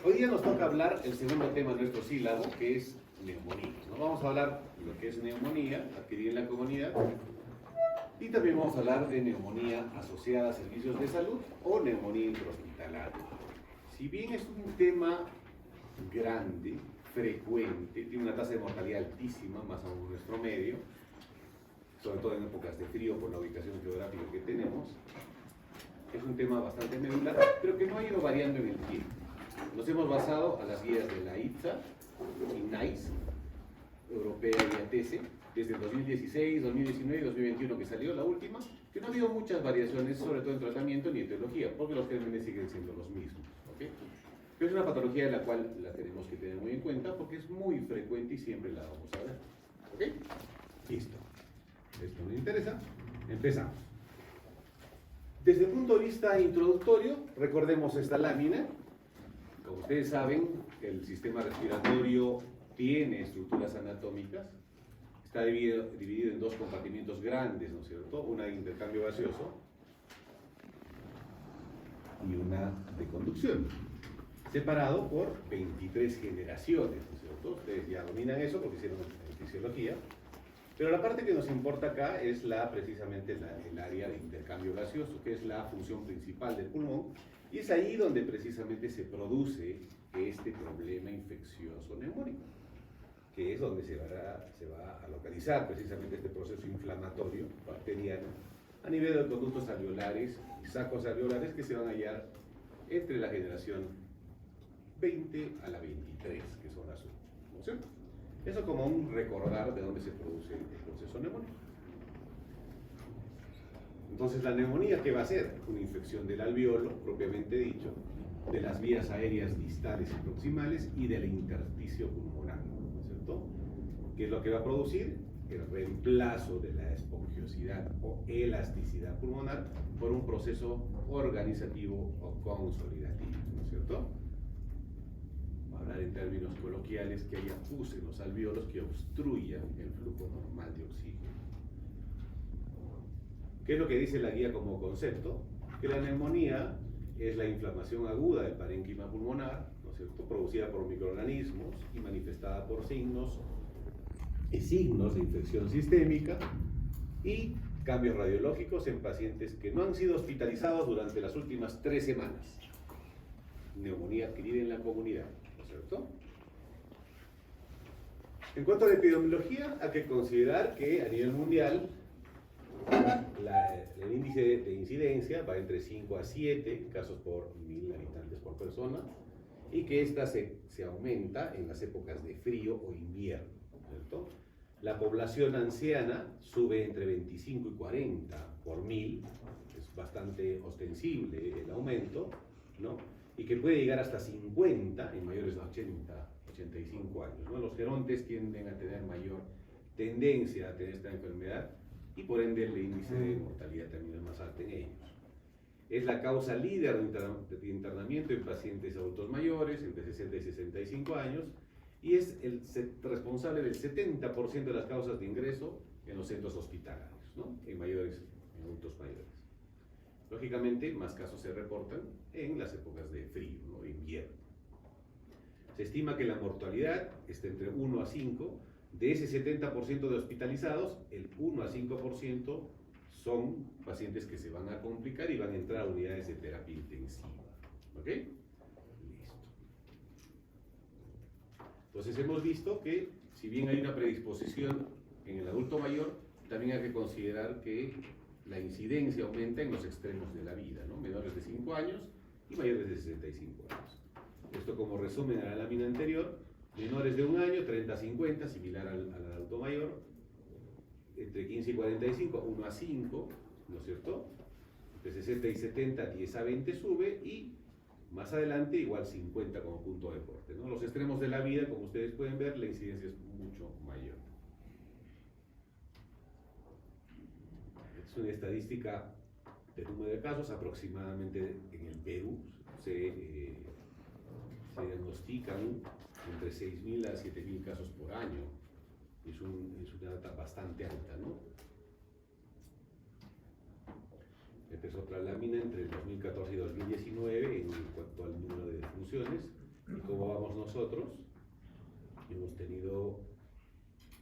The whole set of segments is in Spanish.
Hoy día nos toca hablar el segundo tema de nuestro sílabo, que es neumonía. Nos vamos a hablar de lo que es neumonía adquirida en la comunidad y también vamos a hablar de neumonía asociada a servicios de salud o neumonía intrahospitalaria. Si bien es un tema grande, frecuente, tiene una tasa de mortalidad altísima, más aún en nuestro medio, sobre todo en épocas de frío por la ubicación geográfica que tenemos, es un tema bastante medular, pero que no ha ido variando en el tiempo. Nos hemos basado a las guías de la ITSA y NICE, europea y ATC, desde 2016, 2019 y 2021 que salió la última, que no ha habido muchas variaciones, sobre todo en tratamiento ni etiología, porque los gérmenes siguen siendo los mismos. ¿Okay? Pero es una patología de la cual la tenemos que tener muy en cuenta porque es muy frecuente y siempre la vamos a ver. ¿Ok? Listo. Esto nos interesa. Empezamos. Desde el punto de vista introductorio, recordemos esta lámina. Como ustedes saben, el sistema respiratorio tiene estructuras anatómicas. Está dividido en dos compartimientos grandes, ¿no es cierto? Una de intercambio gaseoso y una de conducción. Separado por 23 generaciones, ¿no es cierto? Ustedes ya dominan eso porque hicieron fisiología. Pero la parte que nos importa acá es precisamente el área de intercambio gaseoso, que es la función principal del pulmón, y es ahí donde precisamente se produce este problema infeccioso neumónico, que es donde se va a localizar precisamente este proceso inflamatorio bacteriano a nivel de conductos alveolares y sacos alveolares que se van a hallar entre la generación 20 a la 23, que son las últimas, ¿no es cierto? Eso como un recordar de dónde se produce el proceso neumónico. Entonces, la neumonía, ¿qué va a ser? Una infección del alveolo, propiamente dicho, de las vías aéreas distales y proximales y del intersticio pulmonar, ¿no es cierto? ¿Qué es lo que va a producir? El reemplazo de la esponjosidad o elasticidad pulmonar por un proceso organizativo o consolidativo, ¿no es cierto? Hablar en términos coloquiales, que haya pus en los alvéolos que obstruyan el flujo normal de oxígeno. ¿Qué es lo que dice la guía como concepto? Que la neumonía es la inflamación aguda del parénquima pulmonar, ¿no es cierto?, producida por microorganismos y manifestada por signos de infección sistémica y cambios radiológicos en pacientes que no han sido hospitalizados durante las últimas 3 semanas. Neumonía adquirida en la comunidad, ¿no es cierto? En cuanto a la epidemiología, hay que considerar que a nivel mundial el índice de incidencia va entre 5 a 7 casos por 1000 habitantes por persona y que esta se aumenta en las épocas de frío o invierno, ¿cierto? La población anciana sube entre 25 y 40 por 1000, es bastante ostensible el aumento, ¿no? Y que puede llegar hasta 50 en mayores de 80, 85 años, ¿no? Los gerontes tienden a tener mayor tendencia a tener esta enfermedad y por ende el índice de mortalidad también es más alto en ellos. Es la causa líder de internamiento en pacientes adultos mayores entre 60 y 65 años y es el responsable del 70% de las causas de ingreso en los centros hospitalarios, ¿no? En adultos mayores. Lógicamente, más casos se reportan en las épocas de frío, ¿no?, invierno. Se estima que la mortalidad está entre 1 a 5. De ese 70% de hospitalizados, el 1 a 5% son pacientes que se van a complicar y van a entrar a unidades de terapia intensiva. ¿Ok? Listo. Entonces hemos visto que, si bien hay una predisposición en el adulto mayor, también hay que considerar que la incidencia aumenta en los extremos de la vida, ¿no? Menores de 5 años y mayores de 65 años. Esto como resumen a la lámina anterior: menores de 1 año, 30 a 50, similar al adulto mayor; entre 15 y 45, 1 a 5, ¿no es cierto? Entre 60 y 70, 10 a 20 sube, y más adelante igual 50 como punto de corte, ¿no? Los extremos de la vida, como ustedes pueden ver, la incidencia es mucho mayor. Es una estadística del número de casos. Aproximadamente en el Perú se diagnostican entre 6.000 a 7.000 casos por año. Es una data bastante alta, ¿no? Esta es otra lámina entre el 2014 y 2019 en cuanto al número de defunciones y nosotros hemos tenido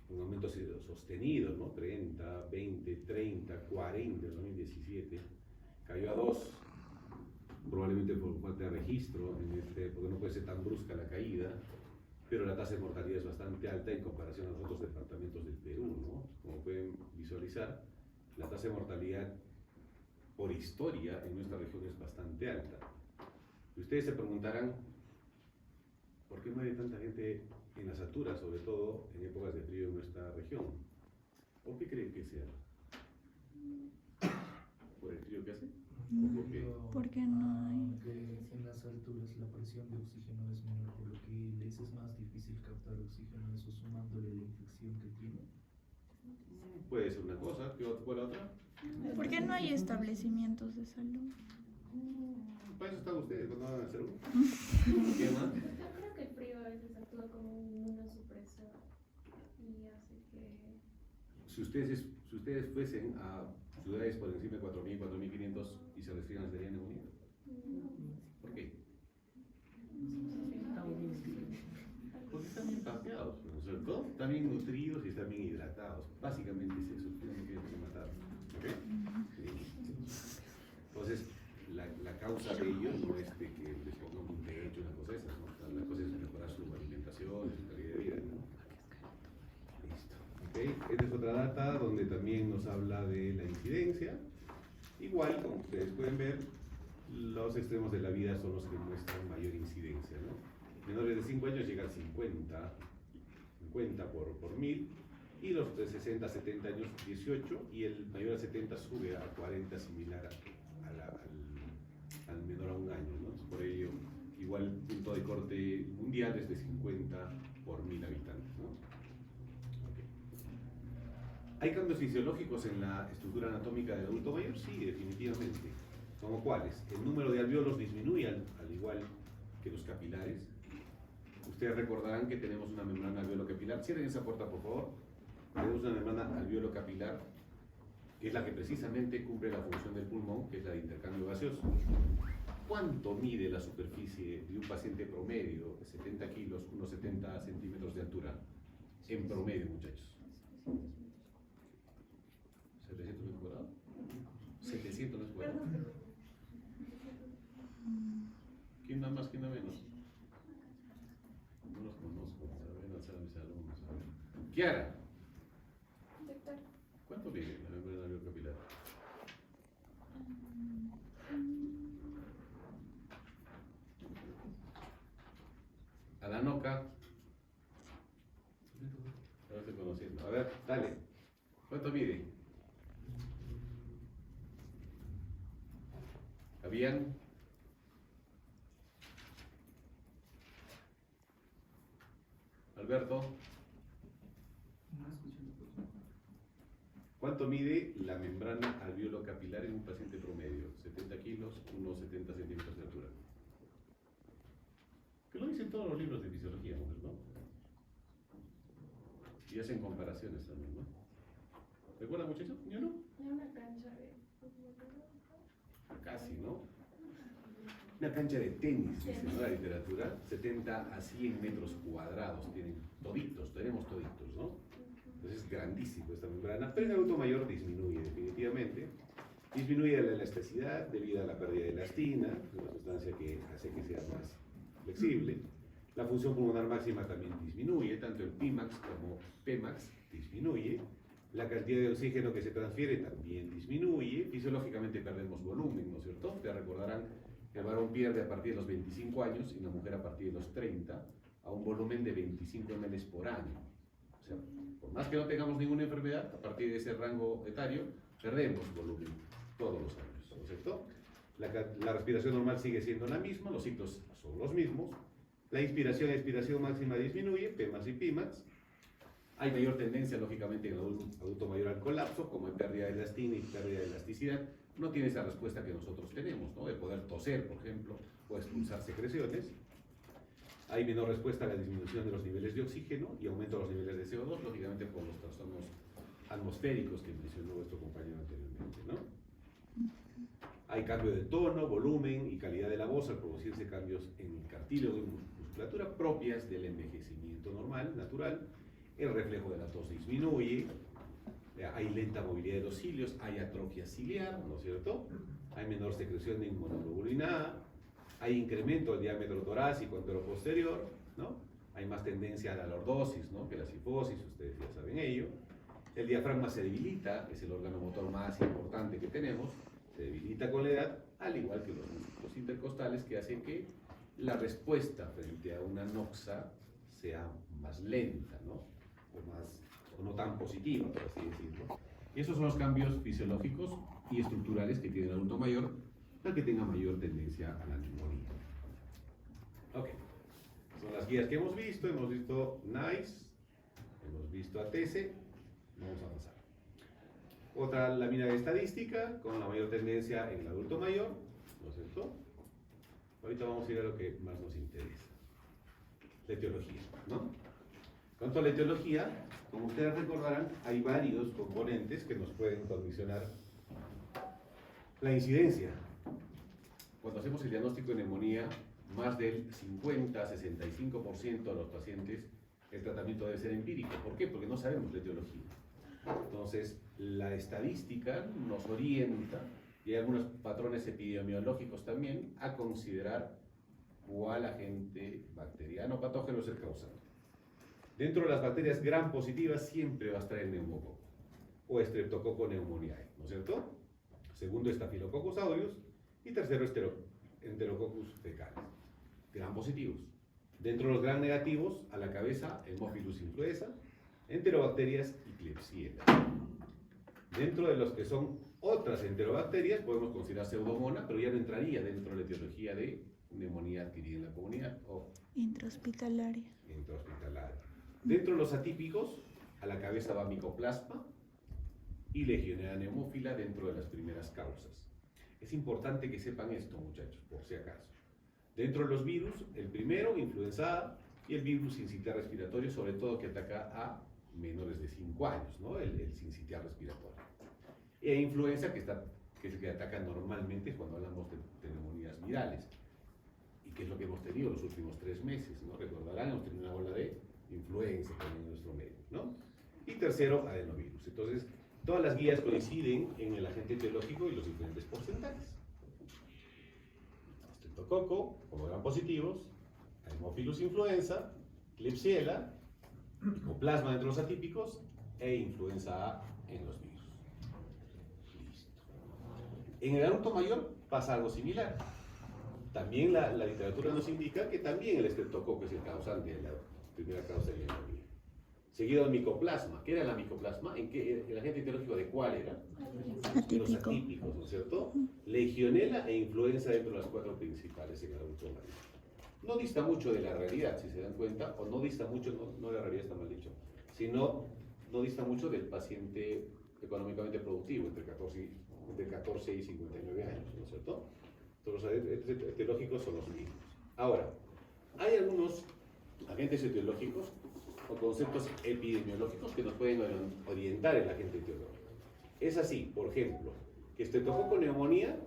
un aumento sostenido, ¿no? 30, 20, 30, 40 en 2017, cayó a 2, probablemente por falta de registro, porque no puede ser tan brusca la caída, pero la tasa de mortalidad es bastante alta en comparación a los otros departamentos del Perú, ¿no? Como pueden visualizar, la tasa de mortalidad por historia en nuestra región es bastante alta. Y ustedes se preguntarán, ¿por qué muere tanta gente en las alturas, sobre todo en épocas de frío en nuestra región? ¿Por qué creen que sea? ¿Por el frío que hace? ¿O por qué? Porque no hay. Que en las alturas la presión de oxígeno es menor, por lo que les es más difícil captar oxígeno, eso sumándole la infección que tiene. Puede ser una cosa, ¿qué fue la otra? ¿Por qué no hay establecimientos de salud? Para eso están ustedes cuando van a hacer uno. ¿Qué más? Yo creo que el frío a veces actúa como un inmunosupresor y hace que... Si ustedes fuesen a ciudades por encima de 4.000, 4.500 y se resfrían, ¿les darían neumonía? ¿Por qué? Porque están bien papeados, ¿no es cierto? Están bien nutridos y están bien hidratados. Básicamente es eso, tienen que matar. ¿Ok? Entonces, la causa de ello no es de que les pongan un techo, una cosa de esas, ¿no? La cosa es mejorar su alimentación, su calidad de vida, ¿no? Listo. ¿Ok? Esta es otra data donde también nos habla de la incidencia. Igual, como ustedes pueden ver, los extremos de la vida son los que muestran mayor incidencia, ¿no? Menores de 5 años llegan a 50 por 1000, y los de 60 a 70 años 18, y el mayor a 70 sube a 40, similar al menor a un año, ¿no? Por ello, igual el punto de corte mundial es de 50 por 1000 habitantes, ¿no? Okay. ¿Hay cambios fisiológicos en la estructura anatómica del adulto mayor? Sí, definitivamente. ¿Como cuáles? El número de alvéolos disminuye al igual que los capilares. Ustedes recordarán que tenemos una membrana alveolo-capilar. Cierren esa puerta, por favor. Tenemos una membrana alveolo-capilar, que es la que precisamente cumple la función del pulmón, que es la de intercambio gaseoso. ¿Cuánto mide la superficie de un paciente promedio de 70 kilos, unos 70 centímetros de altura? En promedio, muchachos. ¿700 metros cuadrados? 700 metros cuadrados. ¿Quién da más, quién da menos? No los conozco. A ver, alzar a mis alumnos. A ver. Kiara, Doctor, ¿cuánto mide la membrana alveolo-capilar? Alanoca. Ahora estoy conociendo. A ver, dale. ¿Cuánto mide? ¿Habían? Alberto. ¿Cuánto mide la membrana alveolo-capilar en un paciente promedio? 70 kilos, unos 70 centímetros de altura. Que lo dicen todos los libros de fisiología, ¿no? Y hacen comparaciones también, ¿no? ¿Recuerdan, muchachos? ¿Yo no? era una cancha de fútbol. Casi, ¿no? Una cancha de tenis, dice, ¿no? La literatura, 70 a 100 metros cuadrados tienen toditos, tenemos toditos, ¿no? Entonces es grandísimo esta membrana, pero en el adulto mayor disminuye definitivamente. Disminuye la elasticidad debido a la pérdida de elastina, una sustancia que hace que sea más flexible. La función pulmonar máxima también disminuye, tanto el Pimax como Pmax disminuye. La cantidad de oxígeno que se transfiere también disminuye. Fisiológicamente perdemos volumen, ¿no es cierto? Ustedes recordarán que el varón pierde a partir de los 25 años y la mujer a partir de los 30 a un volumen de 25 ml por año. O sea, por más que no tengamos ninguna enfermedad, a partir de ese rango etario, perdemos volumen todos los años, ¿no es cierto? La respiración normal sigue siendo la misma, los ciclos son los mismos. La inspiración y expiración máxima disminuye, Pmax y Pimax. Hay mayor tendencia, lógicamente, en el adulto mayor al colapso, como en pérdida de elastina y pérdida de elasticidad. No tiene esa respuesta que nosotros tenemos, ¿no? De poder toser, por ejemplo, o expulsar secreciones. Hay menor respuesta a la disminución de los niveles de oxígeno y aumento de los niveles de CO2, lógicamente por los trastornos atmosféricos que mencionó nuestro compañero anteriormente, ¿no? Hay cambio de tono, volumen y calidad de la voz al producirse cambios en el cartílago musculatura propias del envejecimiento normal, natural. El reflejo de la tos disminuye, hay lenta movilidad de los cilios, hay atrofia ciliar, ¿no es cierto? Hay menor secreción de inmunoglobulinada, hay incremento del diámetro torácico anteroposterior, ¿no? Hay más tendencia a la lordosis, ¿no? Que la sifosis, ustedes ya saben ello. El diafragma se debilita, es el órgano motor más importante que tenemos, se debilita con la edad, al igual que los músculos intercostales, que hacen que la respuesta frente a una noxa sea más lenta, ¿no? O no tan positiva, por así decirlo. Y esos son los cambios fisiológicos y estructurales que tiene el adulto mayor para que tenga mayor tendencia a la neumonía. Ok, son las guías que hemos visto NICE, hemos visto ATESE, vamos a avanzar. Otra lámina de estadística con la mayor tendencia en el adulto mayor, ¿no es cierto? Ahorita vamos a ir a lo que más nos interesa, la etiología, ¿no? Cuanto a la etiología, como ustedes recordarán, hay varios componentes que nos pueden condicionar la incidencia. Cuando hacemos el diagnóstico de neumonía, más del 50-65% de los pacientes, el tratamiento debe ser empírico. ¿Por qué? Porque no sabemos la etiología. Entonces, la estadística nos orienta, y hay algunos patrones epidemiológicos también, a considerar cuál agente bacteriano o patógeno es el causante. Dentro de las bacterias gram positivas siempre va a estar el neumococo o Streptococcus pneumoniae, ¿no es cierto? Segundo, Staphylococcus aureus, y tercero, Enterococcus fecalis, gram positivos. Dentro de los gram negativos, a la cabeza, Haemophilus influenza, enterobacterias y Klebsiella. Dentro de los que son otras enterobacterias, podemos considerar Pseudomonas, pero ya no entraría dentro de la etiología de neumonía adquirida en la comunidad o Intrahospitalaria. intrahospitalaria. Dentro de los atípicos, a la cabeza va Mycoplasma y Legionella pneumófila dentro de las primeras causas. Es importante que sepan esto, muchachos, por si acaso. Dentro de los virus, el primero, influenza A, y el virus sincitial respiratorio, sobre todo que ataca a menores de 5 años, ¿no? El sincitial respiratorio. E influenza, que es el que ataca normalmente cuando hablamos de neumonías virales. Y que es lo que hemos tenido los últimos 3 meses, ¿no? Recordarán, hemos tenido una ola de influenza también en nuestro medio, ¿no? Y tercero, adenovirus. Entonces, todas las guías coinciden en el agente etiológico y los diferentes porcentajes. Streptococo, como gram positivos, Haemophilus influenza, Klebsiella, Mycoplasma entre los atípicos e influenza A en los virus. Listo. En el adulto mayor pasa algo similar. También la literatura nos indica que también el Streptococo es el causante de la primera causa de neumonía. Seguido del Mycoplasma. ¿Qué era la Mycoplasma? ¿El agente etiológico de cuál era? Atípico. Los atípicos, ¿no es cierto? Legionela e influenza dentro de las 4 principales en el adulto mayor. No dista mucho de la realidad, si se dan cuenta, o no dista mucho, no la realidad está mal dicho, sino no dista mucho del paciente económicamente productivo, entre 14 y 59 años, ¿no es cierto? Entonces, los agentes etiológicos son los mismos. Ahora, hay algunos agentes etiológicos o conceptos epidemiológicos que nos pueden orientar el agente etiológico. Es así, por ejemplo, que Streptococcus neumonía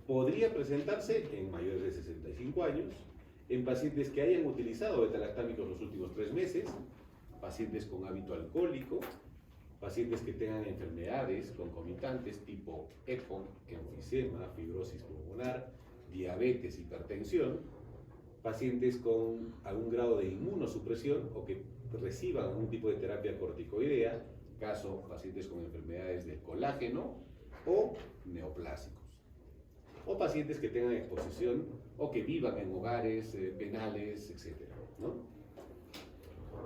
podría presentarse en mayores de 65 años, en pacientes que hayan utilizado beta-lactámicos los últimos 3 meses, pacientes con hábito alcohólico, pacientes que tengan enfermedades concomitantes tipo EPOC, enfisema, fibrosis pulmonar, diabetes, hipertensión, pacientes con algún grado de inmunosupresión o que reciban algún tipo de terapia corticoidea, caso pacientes con enfermedades del colágeno o neoplásicos, o pacientes que tengan exposición o que vivan en hogares penales, etc., ¿no?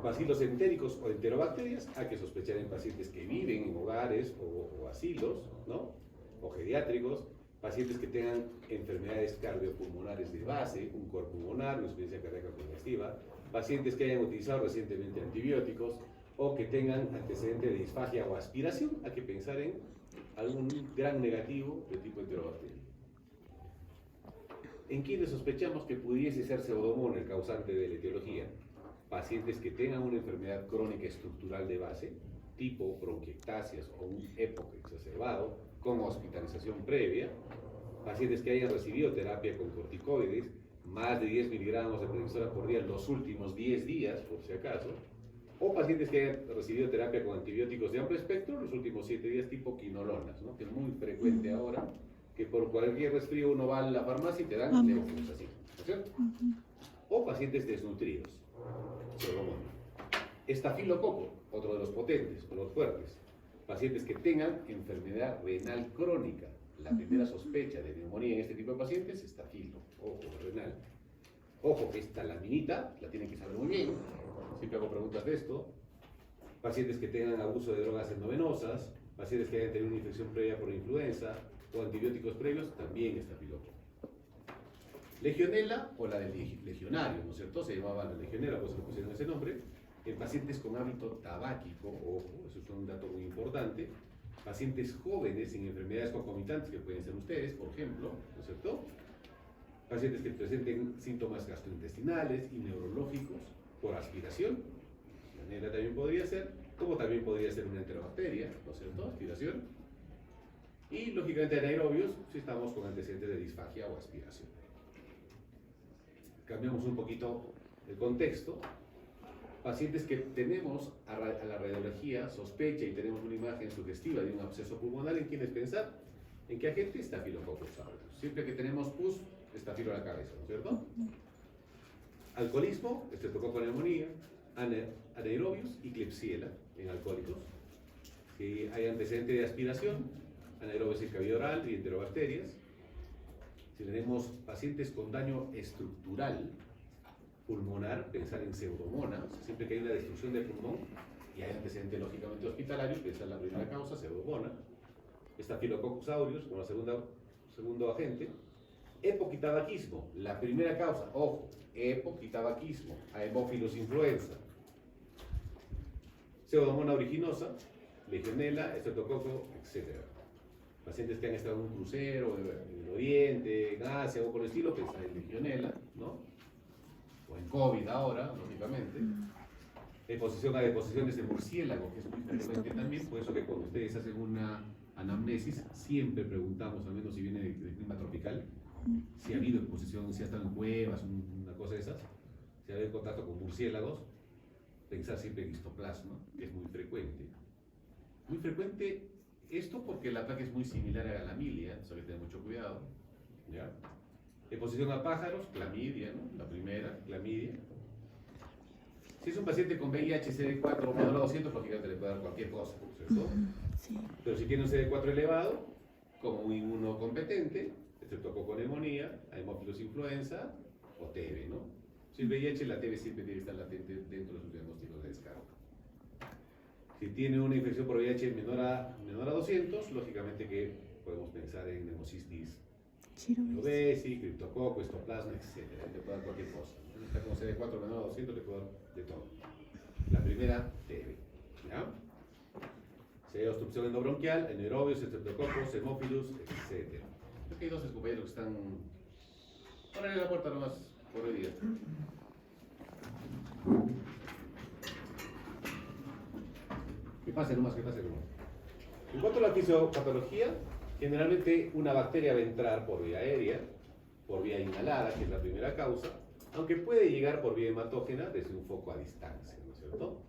Bacilos entéricos o enterobacterias, hay que sospechar en pacientes que viven en hogares o asilos, ¿no? O geriátricos, pacientes que tengan enfermedades cardiopulmonares de base, un cor pulmonar, una insuficiencia cardíaca congestiva, pacientes que hayan utilizado recientemente antibióticos o que tengan antecedente de disfagia o aspiración, hay que pensar en algún gran negativo de tipo enterobacteriano. ¿En quiénes sospechamos que pudiese ser Pseudomonas el causante de la etiología? Pacientes que tengan una enfermedad crónica estructural de base, tipo bronquiectasias o un EPOC exacerbado, con hospitalización previa, pacientes que hayan recibido terapia con corticoides, más de 10 miligramos de prednisona por día los últimos 10 días, por si acaso, o pacientes que hayan recibido terapia con antibióticos de amplio espectro los últimos 7 días, tipo quinolonas, ¿no? Que es muy frecuente ahora, que por cualquier resfrío uno va a la farmacia y te dan Neoflux así, ¿no es cierto? O pacientes desnutridos, pseudomonas. Estafilococo, otro de los potentes, o los fuertes. Pacientes que tengan enfermedad renal crónica. La primera sospecha de neumonía en este tipo de pacientes es estafilo, ojo, renal. Ojo, esta laminita la tienen que saber muy bien. Siempre hago preguntas de esto. Pacientes que tengan abuso de drogas endovenosas, pacientes que hayan tenido una infección previa por influenza o antibióticos previos, también estafilococo. Legionela o la del legionario, ¿no es cierto? Se llamaba la legionela, pues se le pusieron ese nombre. En pacientes con hábito tabáquico, ojo, eso es un dato muy importante. Pacientes jóvenes sin enfermedades concomitantes, que pueden ser ustedes, por ejemplo, ¿no es cierto? Pacientes que presenten síntomas gastrointestinales y neurológicos por aspiración, legionela también podría ser, como también podría ser una enterobacteria, ¿no es cierto? Aspiración. Y lógicamente anaerobios si estamos con antecedentes de disfagia o aspiración. Cambiamos un poquito el contexto. Pacientes que tenemos a la radiología sospecha y tenemos una imagen sugestiva de un absceso pulmonar, ¿en quiénes pensar? ¿En qué agente? Estafilococcus aureus. Siempre que tenemos pus, estafilo a la cabeza, ¿no es cierto? Alcoholismo, estreptococo neumonía, anaerobios y Klebsiella en alcohólicos. Si hay antecedente de aspiración, anaerobios en cavidad oral y enterobacterias. Si tenemos pacientes con daño estructural pulmonar, pensar en pseudomonas. Siempre que hay una destrucción del pulmón y hay antecedente lógicamente hospitalario, pensar en la primera causa, pseudomona. Estafilococcus aureus como segundo agente. Epoquitabaquismo, la primera causa, ojo, epoquitabaquismo, Haemophilus influenza. Pseudomonas aeruginosa, legionela, estreptococo, etc. Pacientes que han estado en un crucero, en el Oriente, en Asia o por el estilo, pensar en legionela, ¿no? O en COVID ahora, lógicamente. Exposición a deposiciones de murciélago, que es muy frecuente también, por eso que cuando ustedes hacen una anamnesis, siempre preguntamos, al menos si viene de clima tropical, si ha habido exposición, si ha estado en cuevas, una cosa de esas, si ha habido contacto con murciélagos, pensar siempre en histoplasma, que es muy frecuente. Muy frecuente esto porque el ataque es muy similar a la milia, eso hay que tener mucho cuidado. ¿Ya? Exposición a pájaros, clamidia, ¿no? La primera, clamidia. Si es un paciente con VIH CD4 menor a 200, lógicamente le puede dar cualquier cosa, ¿cierto? Sí. Pero si tiene un CD4 elevado, como un inmunocompetente, estreptococo neumonía, Haemophilus influenza o TB, ¿no? Si el VIH, la TB siempre tiene que estar latente dentro de sus diagnósticos de descarga. Si tiene una infección por VIH menor a 200, lógicamente que podemos pensar en neumocistis Ovesi, criptococo, histoplasma, etc. Le puede dar cualquier cosa. Si está con CD4 menor a 200, le puede dar de todo. La primera, TB. ¿Ya? Si hay obstrucción endobronquial, anaerobios, estreptococos, hemófilos, etc. Creo que hay dos compañeros que están. Pónganle la puerta nomás por hoy día. Que pase nomás, que pase nomás. En cuanto a la fisiopatología, generalmente una bacteria va a entrar por vía aérea, por vía inhalada, que es la primera causa, aunque puede llegar por vía hematógena desde un foco a distancia, ¿no es cierto?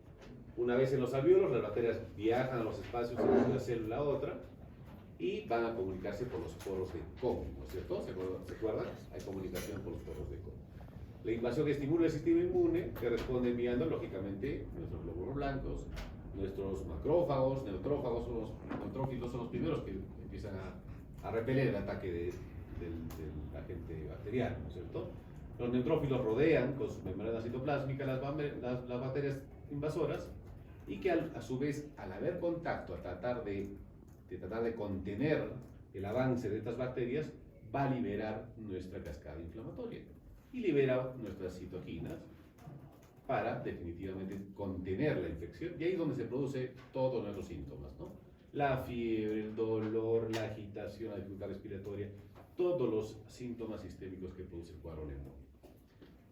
Una vez en los alvéolos, las bacterias viajan a los espacios de una célula a otra y van a comunicarse por los poros de Kohn, ¿no es cierto? ¿Se acuerdan? Hay comunicación por los poros de Kohn. La invasión estimula el sistema inmune, que responde enviando, lógicamente, nuestros glóbulos blancos, nuestros macrófagos, neutrófagos, neutrófilos son los primeros que empiezan a repeler el ataque del agente bacteriano, ¿no es cierto? Los neutrófilos rodean con su membrana citoplásmica las bacterias invasoras y que a su vez, al haber contacto, a tratar de contener el avance de estas bacterias, va a liberar nuestra cascada inflamatoria y libera nuestras citoquinas para definitivamente contener la infección. Y ahí es donde se produce todos nuestros síntomas, ¿no? La fiebre, el dolor, la agitación, la dificultad respiratoria, todos los síntomas sistémicos que produce el cuadro neumónico.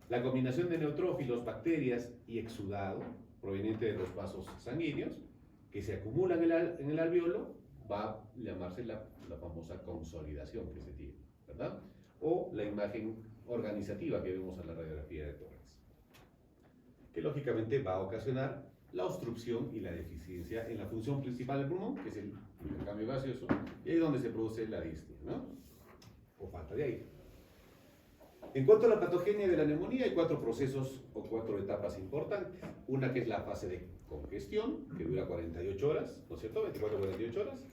La combinación de neutrófilos, bacterias y exudado proveniente de los vasos sanguíneos que se acumulan en el alvéolo va a llamarse la famosa consolidación que se tiene, ¿verdad? O la imagen organizativa que vemos en la radiografía de tórax, que lógicamente va a ocasionar la obstrucción y la deficiencia en la función principal del pulmón, que es el intercambio gaseoso, y ahí es donde se produce la disnea, ¿no? O falta de aire. En cuanto a la patogenia de la neumonía, hay 4 procesos o 4 etapas importantes. Una que es la fase de congestión, que dura 48 horas, ¿no es cierto? 24 a 48 horas.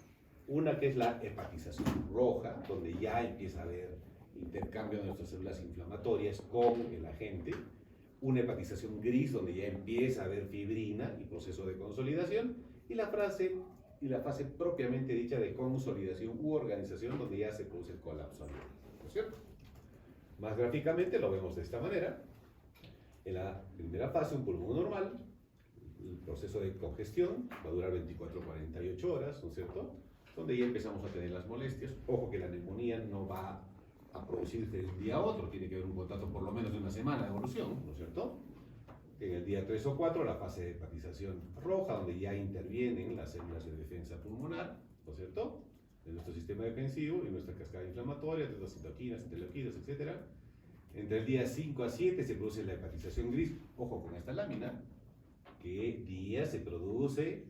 Una que es la hepatización roja, donde ya empieza a haber intercambio de nuestras células inflamatorias con el agente. Una hepatización gris, donde ya empieza a haber fibrina y proceso de consolidación. Y la fase propiamente dicha de consolidación u organización, donde ya se produce el colapso alveolar, ¿no es cierto? Más gráficamente lo vemos de esta manera. En la primera fase, un pulmón normal, el proceso de congestión va a durar 24 a 48 horas, ¿no es cierto? Donde ya empezamos a tener las molestias. Ojo que la neumonía no va a producirse de un día a otro, tiene que haber un contrato por lo menos de una semana de evolución, ¿no es cierto? En el día 3 o 4, la fase de hepatización roja, donde ya intervienen las células de defensa pulmonar, ¿no es cierto?, de nuestro sistema defensivo y nuestra cascada inflamatoria, de las citoquinas, interleuquinas, etc. Entre el día 5 a 7 se produce la hepatización gris. Ojo con esta lámina, que día se produce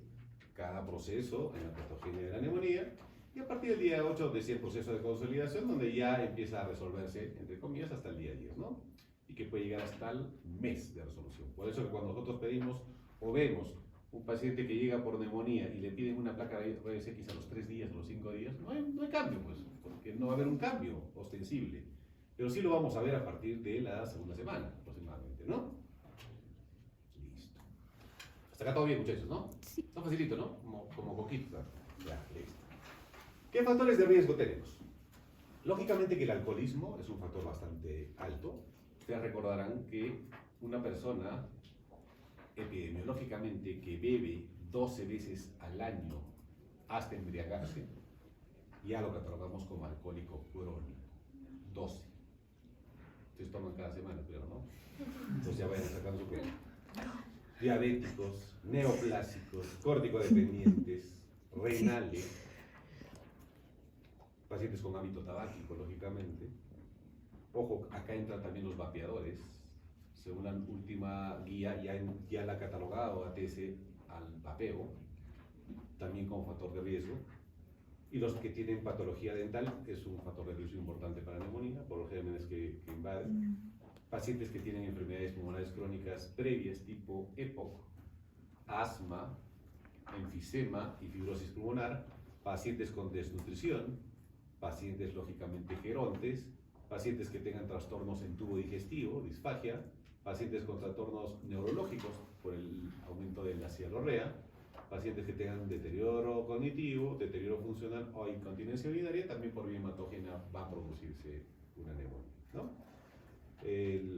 cada proceso en la patogenia de la neumonía, y a partir del día 8 decía el proceso de consolidación, donde ya empieza a resolverse, entre comillas, hasta el día 10, ¿no? Y que puede llegar hasta el mes de resolución. Por eso que cuando nosotros pedimos o vemos un paciente que llega por neumonía y le piden una placa de rayos X a los 3 días, a los 5 días, no hay cambio, pues, porque no va a haber un cambio ostensible. Pero sí lo vamos a ver a partir de la segunda semana, aproximadamente, ¿no? Listo. Hasta acá todo bien, muchachos, ¿no? Sí. Está facilito, ¿no? Como poquito. Ya, listo. ¿Qué factores de riesgo tenemos? Lógicamente que el alcoholismo es un factor bastante alto. Ustedes recordarán que una persona epidemiológicamente que bebe 12 veces al año hasta embriagarse, ya lo catalogamos como alcohólico crónico. 12. Ustedes toman cada semana, pero no. Entonces ya vayan sacando su cuenta. Diabéticos, neoplásicos, córticodependientes, renales, pacientes con hábito tabáquico, lógicamente. Ojo, acá entran también los vapeadores. Según la última guía, ya la ha catalogado ATS al vapeo, también como factor de riesgo. Y los que tienen patología dental, que es un factor de riesgo importante para la neumonía, por los gérmenes que invaden. Pacientes que tienen enfermedades pulmonares crónicas previas, tipo EPOC, asma, enfisema y fibrosis pulmonar, pacientes con desnutrición, pacientes lógicamente gerontes, pacientes que tengan trastornos en tubo digestivo, disfagia, pacientes con trastornos neurológicos por el aumento de la cialorrea, pacientes que tengan deterioro cognitivo, deterioro funcional o incontinencia urinaria, también por vía hematógena va a producirse una neumonía, ¿no?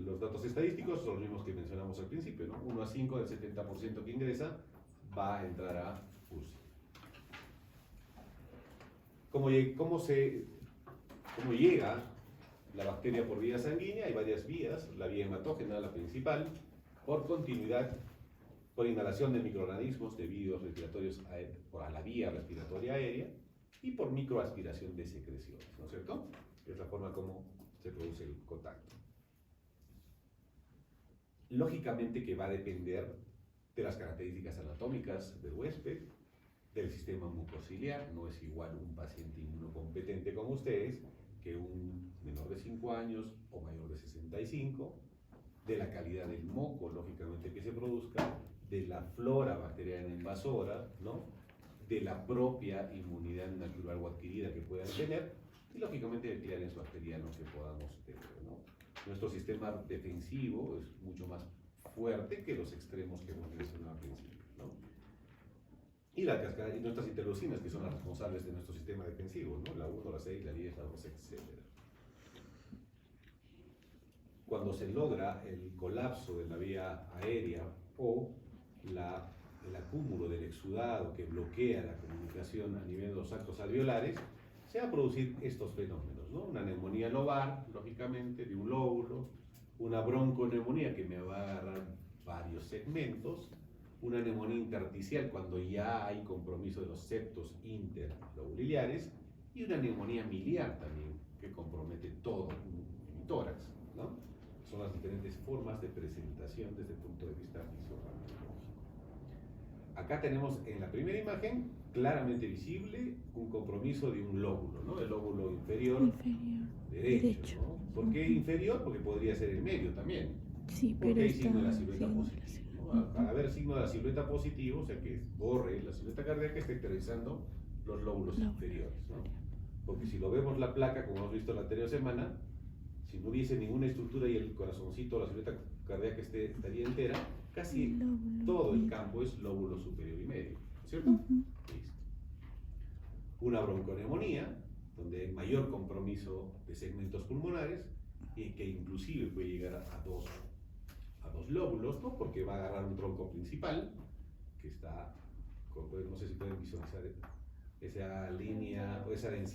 Los datos estadísticos son los mismos que mencionamos al principio, ¿no? 1 a 5 del 70% que ingresa va a entrar a UCI. ¿Cómo llega la bacteria por vía sanguínea? Hay varias vías. La vía hematógena, la principal, por continuidad, por inhalación de microorganismos de vías respiratorios a la vía respiratoria aérea y por microaspiración de secreciones, ¿no es cierto? Es la forma como se produce el contacto. Lógicamente que va a depender de las características anatómicas del huésped, del sistema mucociliar. No es igual un paciente inmunocompetente como ustedes que un menor de 5 años o mayor de 65, de la calidad del moco, lógicamente, que se produzca, de la flora bacteriana invasora, ¿no?, de la propia inmunidad natural o adquirida que puedan tener, y lógicamente del clearance bacteriano que podamos tener, ¿no? Nuestro sistema defensivo es mucho más fuerte que los extremos que hemos mencionado al principio, ¿no? Y la cascada, y nuestras interleucinas, que son las responsables de nuestro sistema defensivo, ¿no? La 1, la 6, la 10, la 12, etc. Cuando se logra el colapso de la vía aérea o el acúmulo del exudado que bloquea la comunicación a nivel de los actos alveolares, se va a producir estos fenómenos, ¿no? Una neumonía lobar, lógicamente, de un lóbulo, una bronconeumonía que me va a agarrar varios segmentos, una neumonía intersticial cuando ya hay compromiso de los septos interlobuliliares y una neumonía miliar también que compromete todo mi tórax. ¿no? Son las diferentes formas de presentación desde el punto de vista fisiorradiológico. Acá tenemos en la primera imagen claramente visible un compromiso de un lóbulo, ¿no? El lóbulo inferior, Inferior. derecho, ¿no? ¿Por qué inferior? Porque podría ser el medio también. Sí, Porque pero hay está. signo de la silueta sí, positivo, ¿no? Al haber signo de la silueta positivo, o sea que borre la silueta cardíaca, está interesando los lóbulos inferiores, ¿no? Porque si lo vemos la placa, como hemos visto la anterior semana, si no hubiese ninguna estructura y el corazoncito, la silueta cardíaca estaría entera, casi Lóbulo todo el medio. campo es lóbulo superior y medio, ¿cierto? Ujú. Listo. Una bronconeumonía, donde hay mayor compromiso de segmentos pulmonares y que inclusive puede llegar a dos lóbulos, ¿no? Porque va a agarrar un tronco principal que está, no sé si pueden visualizar esa línea o esa densidad